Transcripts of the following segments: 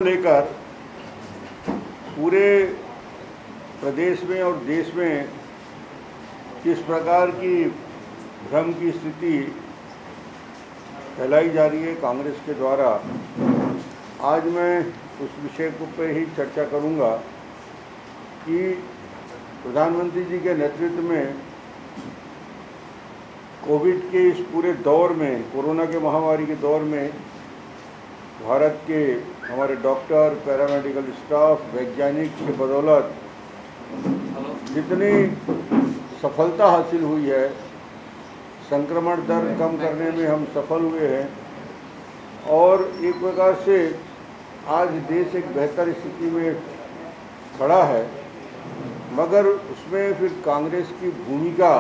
लेकर पूरे प्रदेश में और देश में किस प्रकार की भ्रम की स्थिति फैलाई जा रही है कांग्रेस के द्वारा, आज मैं उस विषय पर ही चर्चा करूंगा कि प्रधानमंत्री जी के नेतृत्व में कोविड के इस पूरे दौर में, कोरोना के महामारी के दौर में भारत के हमारे डॉक्टर, पैरामेडिकल स्टाफ, वैज्ञानिक की बदौलत जितनी सफलता हासिल हुई है, संक्रमण दर कम करने में हम सफल हुए हैं और एक प्रकार से आज देश एक बेहतर स्थिति में खड़ा है। मगर उसमें फिर कांग्रेस की भूमिका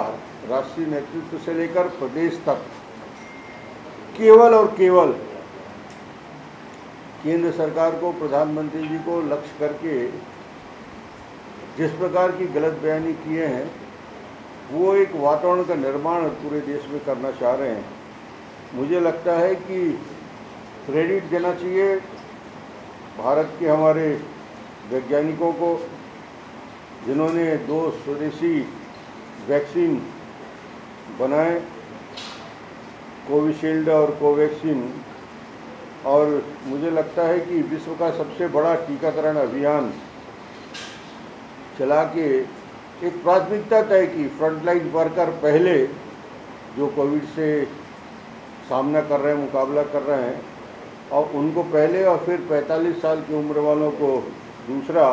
राष्ट्रीय नेतृत्व से लेकर प्रदेश तक केवल और केवल केंद्र सरकार को, प्रधानमंत्री जी को लक्ष्य करके जिस प्रकार की गलत बयानी किए हैं, वो एक वातावरण का निर्माण पूरे देश में करना चाह रहे हैं। मुझे लगता है कि क्रेडिट देना चाहिए भारत के हमारे वैज्ञानिकों को, जिन्होंने 2 स्वदेशी वैक्सीन बनाए, कोविशील्ड और कोवैक्सीन, और मुझे लगता है कि विश्व का सबसे बड़ा टीकाकरण अभियान चला के एक प्राथमिकता तय की। फ्रंटलाइन वर्कर पहले जो कोविड से सामना कर रहे हैं, मुकाबला कर रहे हैं, और उनको पहले, और फिर 45 साल की उम्र वालों को दूसरा,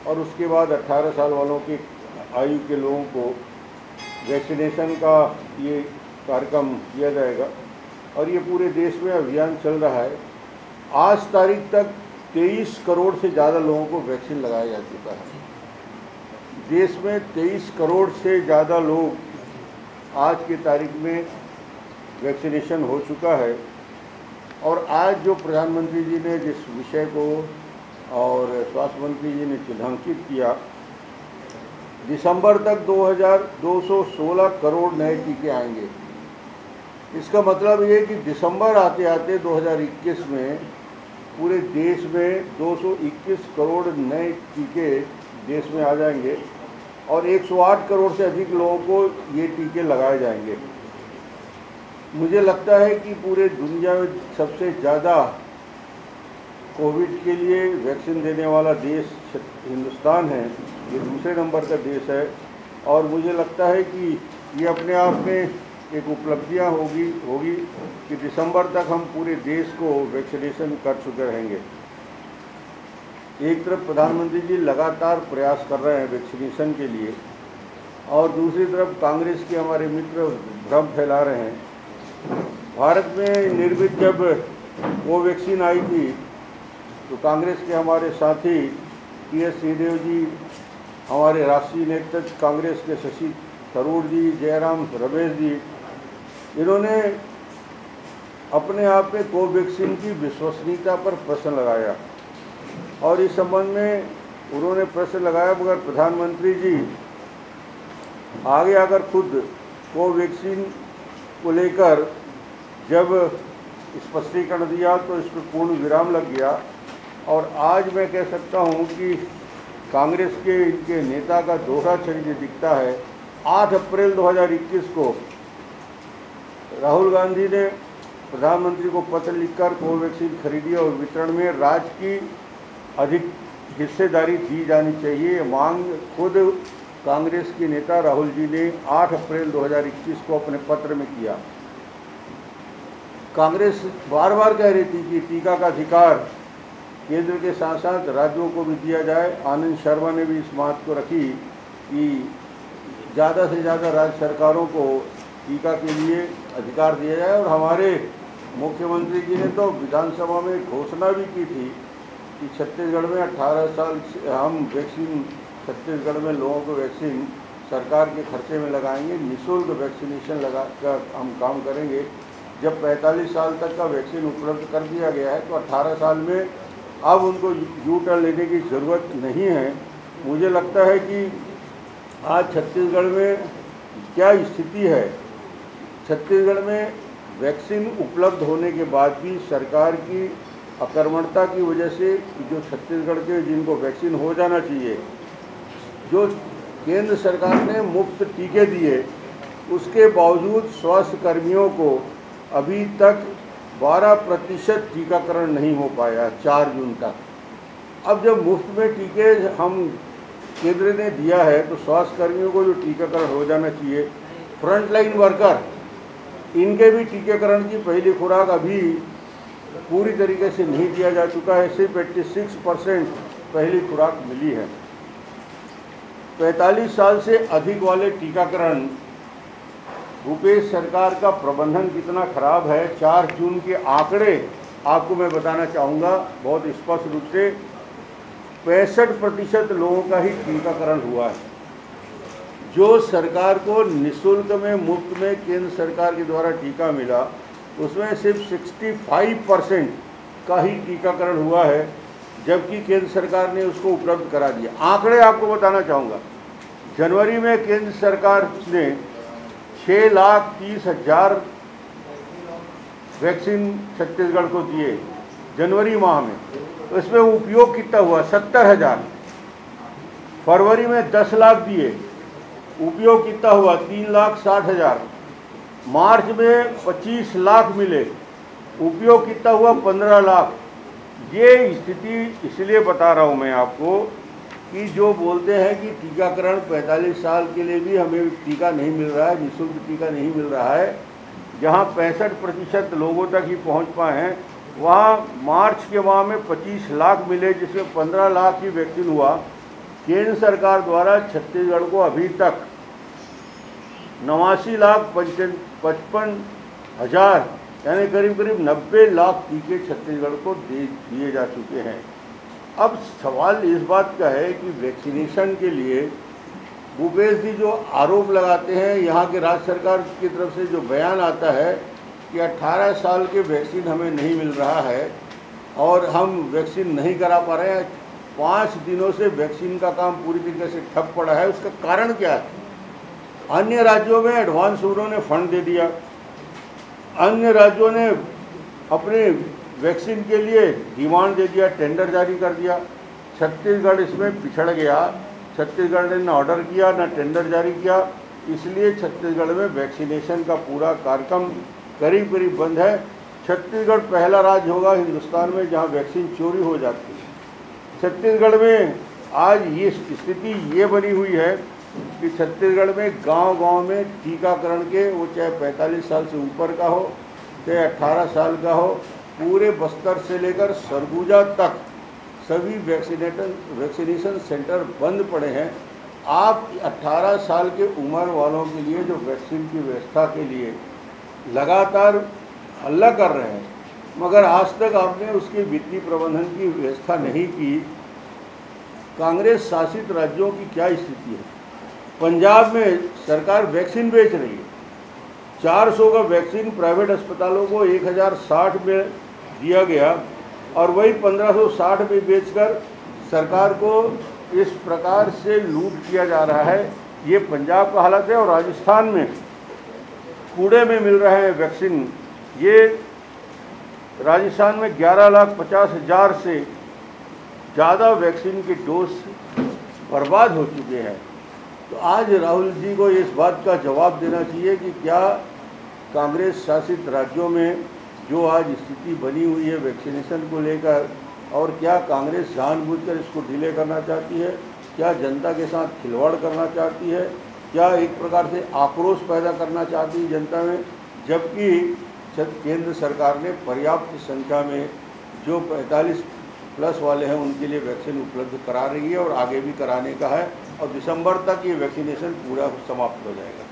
और उसके बाद 18 साल वालों की आयु के लोगों को वैक्सीनेशन का ये कार्यक्रम किया जाएगा और ये पूरे देश में अभियान चल रहा है। आज तारीख तक 23 करोड़ से ज़्यादा लोगों को वैक्सीन लगाया जा चुका है। देश में 23 करोड़ से ज़्यादा लोग आज की तारीख में वैक्सीनेशन हो चुका है। और आज जो प्रधानमंत्री जी ने जिस विषय को और स्वास्थ्य मंत्री जी ने चिन्हांकित किया, दिसंबर तक 216 करोड़ नए टीके आएंगे। इसका मतलब ये कि दिसंबर आते आते 2021 में पूरे देश में 221 करोड़ नए टीके देश में आ जाएंगे और 108 करोड़ से अधिक लोगों को ये टीके लगाए जाएंगे। मुझे लगता है कि पूरे दुनिया में सबसे ज़्यादा कोविड के लिए वैक्सीन देने वाला देश हिंदुस्तान है, ये दूसरे नंबर का देश है। और मुझे लगता है कि ये अपने आप में एक उपलब्धियां होगी कि दिसंबर तक हम पूरे देश को वैक्सीनेशन कर चुके रहेंगे। एक तरफ प्रधानमंत्री जी लगातार प्रयास कर रहे हैं वैक्सीनेशन के लिए, और दूसरी तरफ कांग्रेस के हमारे मित्र भ्रम फैला रहे हैं। भारत में निर्मित जब कोवैक्सीन आई थी तो कांग्रेस के हमारे साथी टी.एस. सिंहदेव जी, हमारे राष्ट्रीय नेतृत्व कांग्रेस के शशि थरूर जी, जयराम रमेश जी, इन्होंने अपने आप में कोवैक्सीन की विश्वसनीयता पर प्रश्न लगाया और इस संबंध में उन्होंने प्रश्न लगाया। मगर प्रधानमंत्री जी आगे आकर खुद कोवैक्सीन को लेकर जब स्पष्टीकरण दिया तो इस पर पूर्ण विराम लग गया। और आज मैं कह सकता हूं कि कांग्रेस के इनके नेता का दोहरा चरित्र दिखता है। 8 अप्रैल 2021 को राहुल गांधी ने प्रधानमंत्री को पत्र लिखकर कोवैक्सीन खरीदी और वितरण में राज्य की अधिक हिस्सेदारी दी जानी चाहिए, मांग खुद कांग्रेस के नेता राहुल जी ने 8 अप्रैल 2021 को अपने पत्र में किया। कांग्रेस बार बार कह रही थी कि टीका का अधिकार केंद्र के साथ साथ राज्यों को भी दिया जाए। आनंद शर्मा ने भी इस बात को रखी कि ज़्यादा से ज़्यादा राज्य सरकारों को टीका के लिए अधिकार दिया जाए। और हमारे मुख्यमंत्री जी ने तो विधानसभा में घोषणा भी की थी कि छत्तीसगढ़ में 18 साल से हम वैक्सीन, छत्तीसगढ़ में लोगों को वैक्सीन सरकार के खर्चे में लगाएंगे, निःशुल्क वैक्सीनेशन लगा कर हम काम करेंगे। जब 45 साल तक का वैक्सीन उपलब्ध कर दिया गया है तो 18 साल में अब उनको यू टर्न लेने की ज़रूरत नहीं है। मुझे लगता है कि आज छत्तीसगढ़ में क्या स्थिति है, छत्तीसगढ़ में वैक्सीन उपलब्ध होने के बाद भी सरकार की अकर्मणता की वजह से जो छत्तीसगढ़ के जिनको वैक्सीन हो जाना चाहिए, जो केंद्र सरकार ने मुफ्त टीके दिए, उसके बावजूद स्वास्थ्य कर्मियों को अभी तक 12% टीकाकरण नहीं हो पाया 4 जून तक। अब जब मुफ्त में टीके हम केंद्र ने दिया है तो स्वास्थ्य कर्मियों को जो टीकाकरण हो जाना चाहिए, फ्रंटलाइन वर्कर इनके भी टीकाकरण की पहली खुराक अभी पूरी तरीके से नहीं दिया जा चुका है। सिर्फ 86% पहली खुराक मिली है। 45 साल से अधिक वाले टीकाकरण, भूपेश सरकार का प्रबंधन कितना खराब है। 4 जून के आंकड़े आपको मैं बताना चाहूँगा बहुत स्पष्ट रूप से। 65% लोगों का ही टीकाकरण हुआ है। जो सरकार को निःशुल्क में, मुफ्त में केंद्र सरकार के द्वारा टीका मिला, उसमें सिर्फ 65% का ही टीकाकरण हुआ है, जबकि केंद्र सरकार ने उसको उपलब्ध करा दिया। आंकड़े आपको बताना चाहूँगा। जनवरी में केंद्र सरकार ने 6,30,000 वैक्सीन छत्तीसगढ़ को दिए जनवरी माह में, तो इसमें उपयोग कितना हुआ? 70,000। फरवरी में 10 लाख दिए, उपयोग कितना हुआ? 3,60,000। मार्च में 25 लाख मिले, उपयोग कितना हुआ? 15 लाख। ये स्थिति इसलिए बता रहा हूँ मैं आपको कि जो बोलते हैं कि टीकाकरण 45 साल के लिए भी हमें टीका नहीं मिल रहा है, निःशुल्क टीका नहीं मिल रहा है, जहाँ 65% लोगों तक ही पहुँच पाए हैं, वहाँ मार्च के माह में 25 लाख मिले, जिसमें 15 लाख ही वैक्सीन हुआ। केंद्र सरकार द्वारा छत्तीसगढ़ को अभी तक 89,55,000 यानी करीब करीब 90 लाख टीके छत्तीसगढ़ को दिए जा चुके हैं। अब सवाल इस बात का है कि वैक्सीनेशन के लिए भूपेश जी जो आरोप लगाते हैं, यहाँ के राज्य सरकार की तरफ से जो बयान आता है कि 18 साल के वैक्सीन हमें नहीं मिल रहा है और हम वैक्सीन नहीं करा पा रहे हैं, 5 दिनों से वैक्सीन का काम पूरी तरीके से ठप पड़ा है। उसका कारण क्या है? अन्य राज्यों में एडवांस उन्होंने फंड दे दिया, अन्य राज्यों ने अपने वैक्सीन के लिए डिमांड दे दिया, टेंडर जारी कर दिया। छत्तीसगढ़ इसमें पिछड़ गया। छत्तीसगढ़ ने ना ऑर्डर किया ना टेंडर जारी किया, इसलिए छत्तीसगढ़ में वैक्सीनेशन का पूरा कार्यक्रम करीब करीब बंद है। छत्तीसगढ़ पहला राज्य होगा हिंदुस्तान में जहां वैक्सीन चोरी हो जाती है। छत्तीसगढ़ में आज ये स्थिति ये बनी हुई है कि छत्तीसगढ़ में गांव-गांव में टीकाकरण के, वो चाहे 45 साल से ऊपर का हो, चाहे 18 साल का हो, पूरे बस्तर से लेकर सरगुजा तक सभी वैक्सीनेशन सेंटर बंद पड़े हैं। आप 18 साल के उम्र वालों के लिए जो वैक्सीन की व्यवस्था के लिए लगातार हल्ला कर रहे हैं, मगर आज तक आपने उसके वित्तीय प्रबंधन की व्यवस्था नहीं की। कांग्रेस शासित राज्यों की क्या स्थिति है? पंजाब में सरकार वैक्सीन बेच रही है। 400 का वैक्सीन प्राइवेट अस्पतालों को 1060 में दिया गया और वही 1560 में बेचकर सरकार को इस प्रकार से लूट किया जा रहा है। ये पंजाब का हालत है। और राजस्थान में कूड़े में मिल रहे हैं वैक्सीन। ये राजस्थान में 11,50,000 से ज़्यादा वैक्सीन के डोज बर्बाद हो चुके हैं। तो आज राहुल जी को इस बात का जवाब देना चाहिए कि क्या कांग्रेस शासित राज्यों में जो आज स्थिति बनी हुई है वैक्सीनेशन को लेकर, और क्या कांग्रेस जानबूझकर इसको डिले करना चाहती है? क्या जनता के साथ खिलवाड़ करना चाहती है? क्या एक प्रकार से आक्रोश पैदा करना चाहती है जनता में? जबकि केंद्र सरकार ने पर्याप्त संख्या में जो 45 प्लस वाले हैं उनके लिए वैक्सीन उपलब्ध करा रही है और आगे भी कराने का है, और दिसंबर तक ये वैक्सीनेशन पूरा समाप्त हो जाएगा।